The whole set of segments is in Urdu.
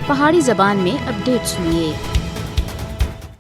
پہاڑی زبان میں اپڈیٹ سنیے۔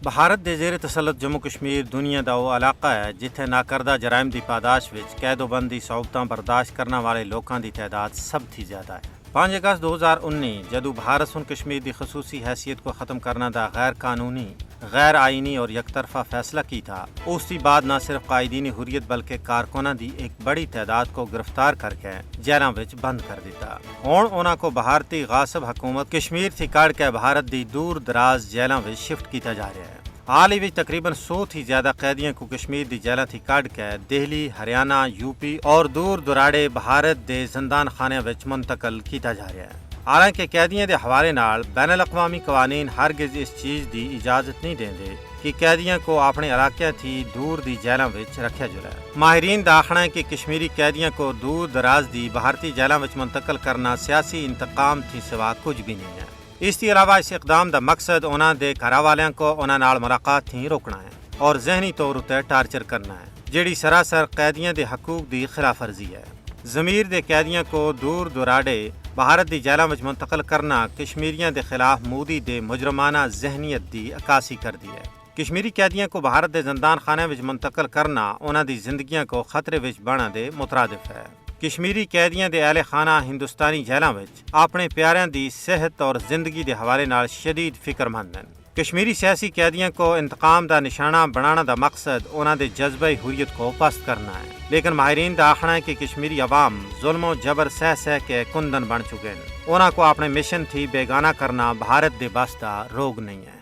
بھارت دے زیر تسلط جموں کشمیر دنیا دا وہ علاقہ ہے جتھے ناکردہ جرائم دی پاداش وچ قید و بندی صعوبتاں برداشت کرنے والے لوکاں دی تعداد سب تھی زیادہ ہے۔ 5 اگست 2019 جدو بھارت سن کشمیر دی خصوصی حیثیت کو ختم کرنا دا غیر قانونی، غیر آئینی اور یک طرفہ فیصلہ کی تھا، اس دی بعد نہ صرف قائدین حریت بلکہ کارکناں دی ایک بڑی تعداد کو گرفتار کر کے جیلاں وچ بند کر دیتا۔ ہن انہاں کو بھارتی غاصب حکومت کشمیر تھی کڑ کے بھارت دی دور دراز جیلاں وچ شفٹ کیتا جا رہا ہے۔ حال ہی تقریباً 100 تھی زیادہ قیدیاں کو کشمیر دی جیلاں تھی کڈ کے دہلی، ہریانہ، یو پی اور دور دراڑے بھارت دے زندان خانے وچ منتقل کیتا جا رہا ہے۔ حالانکہ قیدیاں دے حوالے نال بین الاقوامی قوانین ہرگز اس چیز دی اجازت نہیں دیندے کہ قیدیاں کو اپنے علاقے تھی دور دی جیلاں وچ رکھیا جائے۔ ماہرین دا آخنا ہے کہ کشمیری قیدیاں کو دور دراز دی بھارتی جیلاں وچ منتقل کرنا سیاسی انتقام تھی سوا کچھ بھی نہیں ہے۔ اس کے علاوہ اس اقدام دا مقصد انہاں دے گھر والیاں کو انہاں نال ملاقات تھی روکنا ہے اور ذہنی طور تے ٹارچر کرنا ہے، جیڑی سراسر قیدیاں دے حقوق دی خلاف ورزی ہے۔ ضمیر دے قیدیاں کو دور دراڑے بھارت دی جیلاں وچ منتقل کرنا کشمیریاں دے خلاف مودی دے مجرمانہ ذہنیت دی عکاسی کر دی ہے۔ کشمیری قیدیاں کو بھارت دے زندان خانے وچ منتقل کرنا انہاں دی زندگیاں کو خطرے وچ بنا دے مترادف ہے۔ کشمیری قیدیاں دے اہل خانہ ہندوستانی جیلاں وچ اپنے پیاریاں دی صحت اور زندگی دے حوالے نال شدید فکر مند ہیں۔ کشمیری سیاسی قیدیاں کو انتقام دا نشانہ بنانا دا مقصد انہاں دے جذبہ حریت کو پست کرنا ہے، لیکن ماہرین دا آخنا ہے کہ کشمیری عوام ظلم و جبر سہ کے کندن بن چکے ہیں۔ انہاں کو اپنے مشن تھی بیگانہ کرنا بھارت دے بس دا روگ نہیں ہے۔